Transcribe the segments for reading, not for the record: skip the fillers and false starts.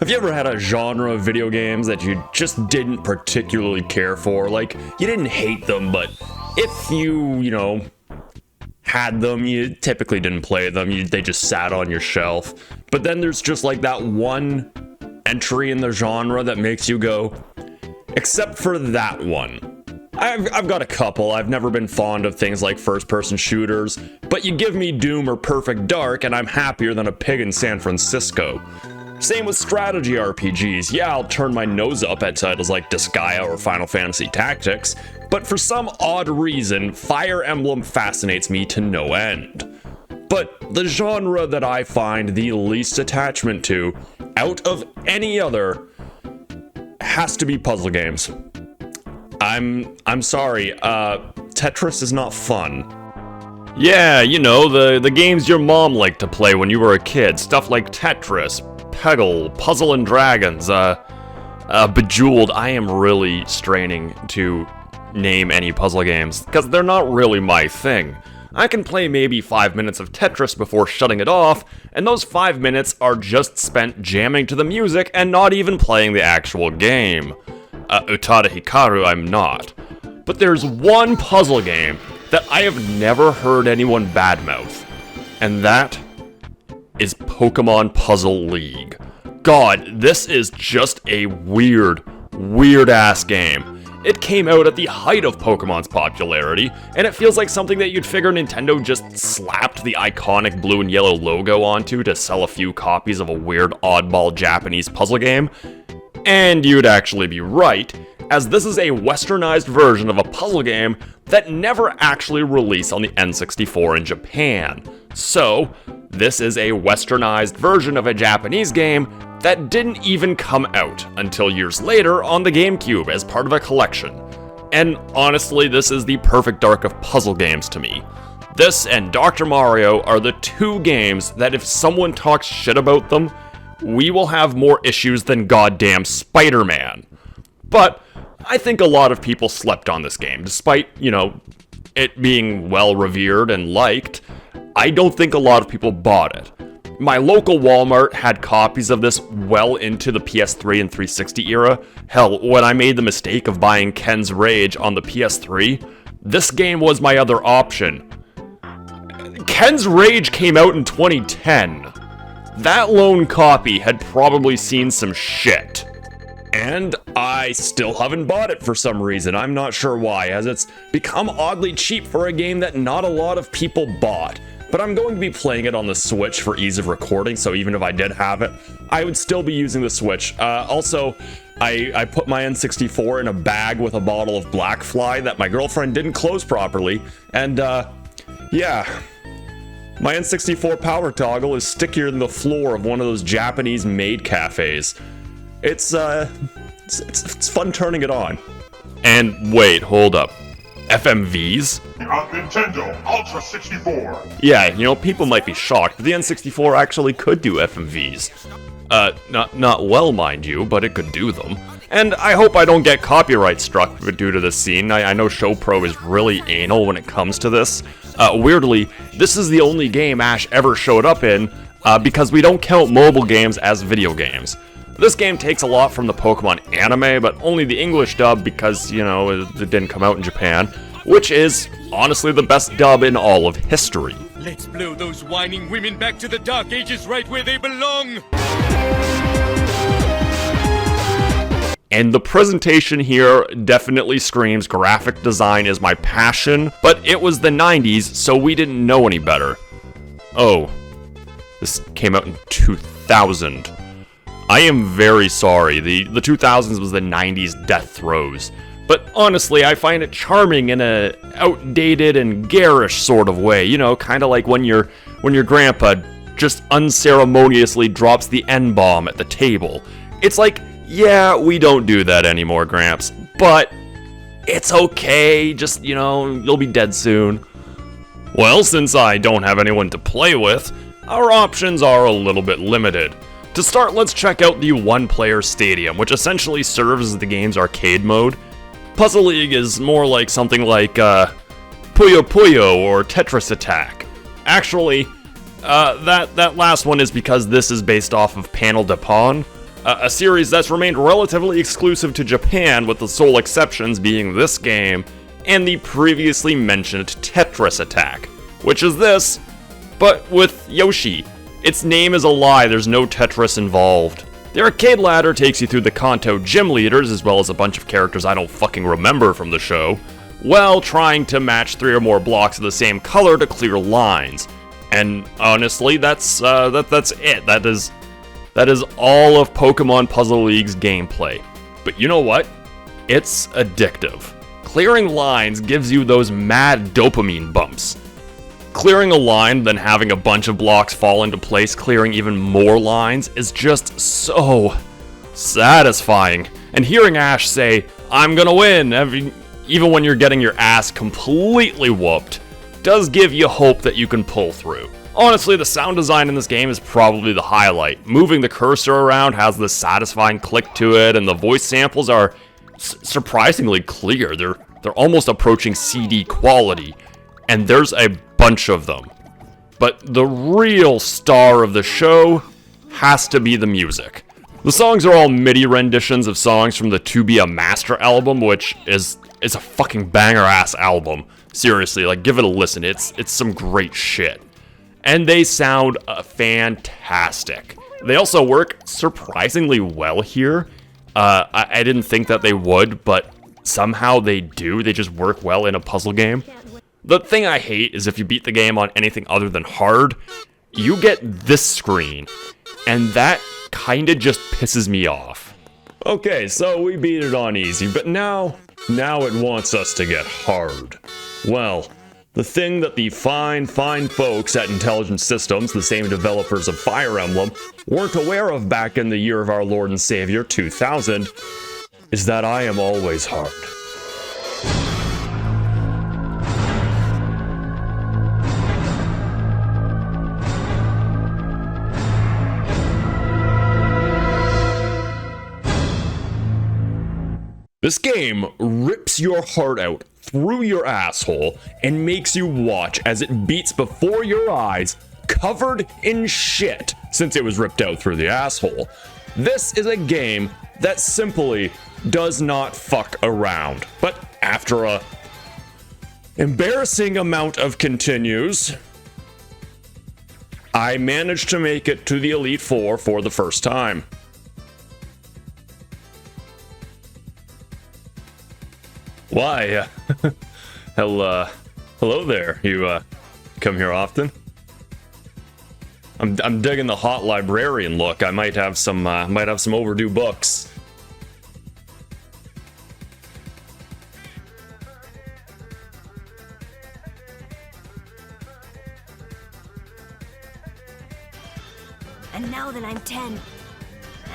Have you ever had a genre of video games that you just didn't particularly care for? Like, you didn't hate them, but if you had them, you typically didn't play them. They just sat on your shelf. But then there's just like that one entry in the genre that makes you go, except for that one. I've got a couple. I've never been fond of things like first-person shooters, but you give me Doom or Perfect Dark and I'm happier than a pig in San Francisco. Same with strategy RPGs. Yeah, I'll turn my nose up at titles like Disgaea or Final Fantasy Tactics, but for some odd reason, Fire Emblem fascinates me to no end. But the genre that I find the least attachment to, out of any other, has to be puzzle games. I'm sorry, Tetris is not fun. Yeah, the games your mom liked to play when you were a kid, stuff like Tetris, Peggle, Puzzle and Dragons, Bejeweled. I am really straining to name any puzzle games, because they're not really my thing. I can play maybe 5 minutes of Tetris before shutting it off, and those 5 minutes are just spent jamming to the music and not even playing the actual game. Utada Hikaru, I'm not. But there's one puzzle game that I have never heard anyone badmouth, and that is Pokemon Puzzle League. God, this is just a weird-ass game. It came out at the height of Pokemon's popularity, and it feels like something that you'd figure Nintendo just slapped the iconic blue and yellow logo onto to sell a few copies of a weird oddball Japanese puzzle game. And you'd actually be right, as this is a westernized version of a puzzle game that never actually released on the N64 in Japan. So, this is a westernized version of a Japanese game that didn't even come out until years later on the GameCube as part of a collection. And honestly, this is the perfect dark of puzzle games to me. This and Dr. Mario are the two games that if someone talks shit about them, we will have more issues than goddamn Spider-Man. But I think a lot of people slept on this game, despite, it being well revered and liked. I don't think a lot of people bought it. My local Walmart had copies of this well into the PS3 and 360 era. Hell, when I made the mistake of buying Ken's Rage on the PS3, this game was my other option. Ken's Rage came out in 2010. That lone copy had probably seen some shit. And I still haven't bought it for some reason. I'm not sure why, as it's become oddly cheap for a game that not a lot of people bought. But I'm going to be playing it on the Switch for ease of recording, so even if I did have it, I would still be using the Switch. Also, I put my N64 in a bag with a bottle of Black Fly that my girlfriend didn't close properly, and yeah. My N64 power toggle is stickier than the floor of one of those Japanese maid cafes. It's fun turning it on. And wait, hold up. FMVs? On Nintendo Ultra 64. Yeah, people might be shocked, but the N64 actually could do FMVs. Not well, mind you, but it could do them. And I hope I don't get copyright struck due to this scene. I know ShowPro is really anal when it comes to this. Weirdly, this is the only game Ash ever showed up in, because we don't count mobile games as video games. This game takes a lot from the Pokemon anime, but only the English dub because, it didn't come out in Japan, which is, honestly, the best dub in all of history. Let's blow those whining women back to the Dark Ages right where they belong! And the presentation here definitely screams graphic design is my passion, but it was the 90s, so we didn't know any better. Oh, this came out in 2000. I am very sorry, the 2000s was the 90s death throes. But honestly, I find it charming in a outdated and garish sort of way, kind of like when your grandpa just unceremoniously drops the N-bomb at the table. It's like, yeah, we don't do that anymore, Gramps, but it's okay, just, you'll be dead soon. Well, since I don't have anyone to play with, our options are a little bit limited. To start, let's check out the one-player stadium, which essentially serves as the game's arcade mode. Puzzle League is more like something like Puyo Puyo or Tetris Attack. Actually, that last one is because this is based off of Panel de Pon, a series that's remained relatively exclusive to Japan, with the sole exceptions being this game and the previously mentioned Tetris Attack, which is this, but with Yoshi. Its name is a lie, there's no Tetris involved. The arcade ladder takes you through the Kanto gym leaders, as well as a bunch of characters I don't fucking remember from the show, while trying to match 3 or more blocks of the same color to clear lines. And honestly, that's it. That is all of Pokemon Puzzle League's gameplay. But you know what? It's addictive. Clearing lines gives you those mad dopamine bumps. Clearing a line, then having a bunch of blocks fall into place, clearing even more lines, is just so satisfying. And hearing Ash say, "I'm gonna win," even when you're getting your ass completely whooped, does give you hope that you can pull through. Honestly, the sound design in this game is probably the highlight. Moving the cursor around has this satisfying click to it, and the voice samples are surprisingly clear. They're almost approaching CD quality, and there's a bunch of them. But the real star of the show has to be the music. The songs are all MIDI renditions of songs from the To Be a Master album, which is a fucking banger-ass album. Seriously, like, give it a listen. It's some great shit. And they sound fantastic. They also work surprisingly well here. I didn't think that they would, but somehow they do. They just work well in a puzzle game. The thing I hate is if you beat the game on anything other than hard, you get this screen, and that kinda just pisses me off. Okay, so we beat it on easy, but now it wants us to get hard. Well, the thing that the fine folks at Intelligent Systems, the same developers of Fire Emblem, weren't aware of back in the year of our Lord and Savior 2000, is that I am always hard. This game rips your heart out through your asshole and makes you watch as it beats before your eyes, covered in shit since it was ripped out through the asshole. This is a game that simply does not fuck around. But after a embarrassing amount of continues, I managed to make it to the Elite Four for the first time. Why? Hello there. You come here often? I'm digging the hot librarian look. I might have some overdue books. And now that I'm 10.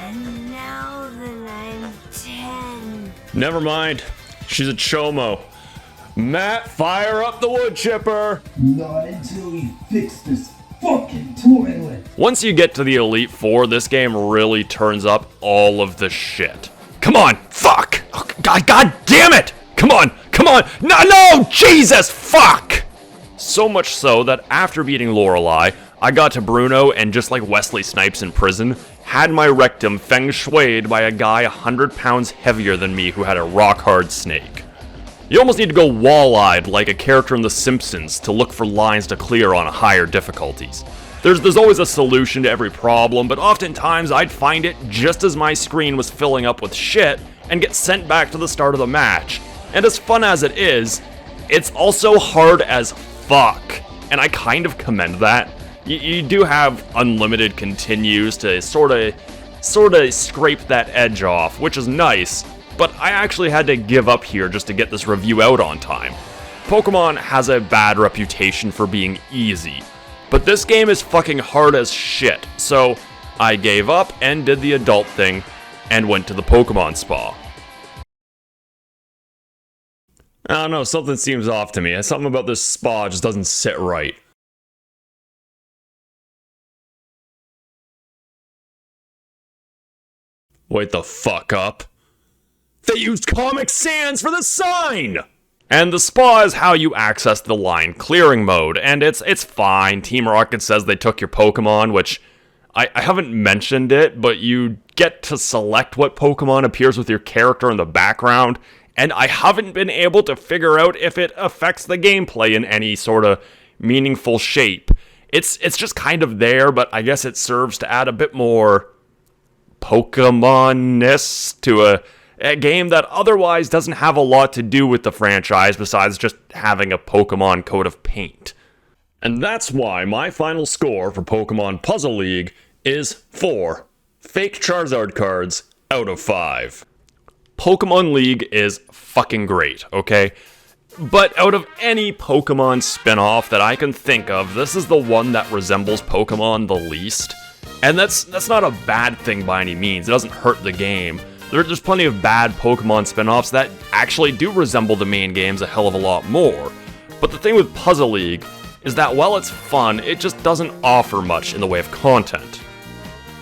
And now that I'm 10. Never mind. She's a chomo. Matt, fire up the wood chipper! Not until we fix this fucking toilet! Once you get to the Elite Four, this game really turns up all of the shit. Come on! Fuck! Oh, God damn it! Come on! No! Jesus! Fuck! So much so that after beating Lorelei, I got to Bruno and, just like Wesley Snipes in prison, had my rectum feng shuied by a guy 100 pounds heavier than me who had a rock-hard snake. You almost need to go wall-eyed like a character in The Simpsons to look for lines to clear on higher difficulties. There's always a solution to every problem, but oftentimes I'd find it just as my screen was filling up with shit and get sent back to the start of the match. And as fun as it is, it's also hard as fuck, and I kind of commend that. You do have unlimited continues to sort of scrape that edge off, which is nice, but I actually had to give up here just to get this review out on time. Pokemon has a bad reputation for being easy, but this game is fucking hard as shit, so I gave up and did the adult thing and went to the Pokemon spa. I don't know, something seems off to me. Something about this spa just doesn't sit right. Wait the fuck up. They used Comic Sans for the sign! And the spa is how you access the line clearing mode, and it's fine. Team Rocket says they took your Pokemon, which I haven't mentioned it, but you get to select what Pokemon appears with your character in the background, and I haven't been able to figure out if it affects the gameplay in any sort of meaningful shape. It's just kind of there, but I guess it serves to add a bit more Pokemon-ness to a game that otherwise doesn't have a lot to do with the franchise besides just having a Pokemon coat of paint. And that's why my final score for Pokemon Puzzle League is 4 fake Charizard cards out of 5. Pokemon League is fucking great, okay? But out of any Pokemon spin-off that I can think of, this is the one that resembles Pokemon the least. And that's not a bad thing by any means. It doesn't hurt the game. There's plenty of bad Pokemon spin-offs that actually do resemble the main games a hell of a lot more. But the thing with Puzzle League is that while it's fun, it just doesn't offer much in the way of content.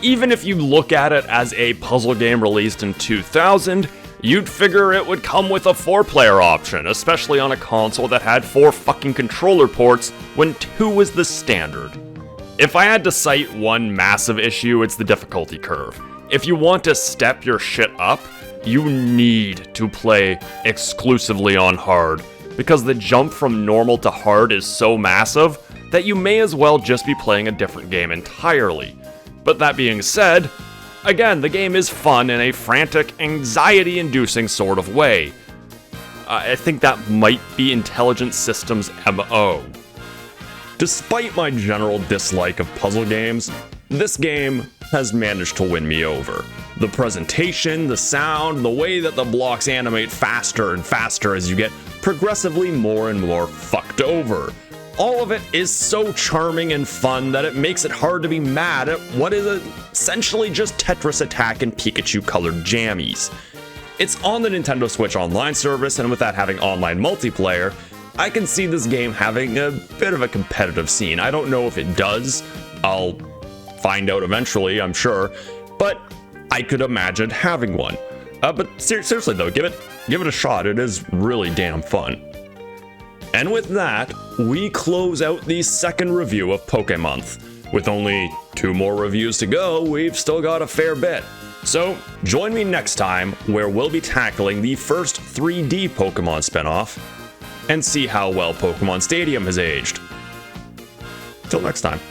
Even if you look at it as a puzzle game released in 2000, you'd figure it would come with a 4-player option, especially on a console that had 4 fucking controller ports when 2 was the standard. If I had to cite one massive issue, it's the difficulty curve. If you want to step your shit up, you need to play exclusively on hard, because the jump from normal to hard is so massive that you may as well just be playing a different game entirely. But that being said, again, the game is fun in a frantic, anxiety-inducing sort of way. I think that might be Intelligent Systems' MO. Despite my general dislike of puzzle games, this game has managed to win me over. The presentation, the sound, the way that the blocks animate faster and faster as you get progressively more and more fucked over. All of it is so charming and fun that it makes it hard to be mad at what is essentially just Tetris Attack and Pikachu-colored jammies. It's on the Nintendo Switch Online service, and with that having online multiplayer, I can see this game having a bit of a competitive scene. I don't know if it does. I'll find out eventually, I'm sure, but I could imagine having one. But seriously though, give it a shot. It is really damn fun. And with that, we close out the second review of PokéMonth. With only 2 more reviews to go, we've still got a fair bit. So join me next time where we'll be tackling the first 3D Pokemon spinoff and see how well Pokemon Stadium has aged. Till next time.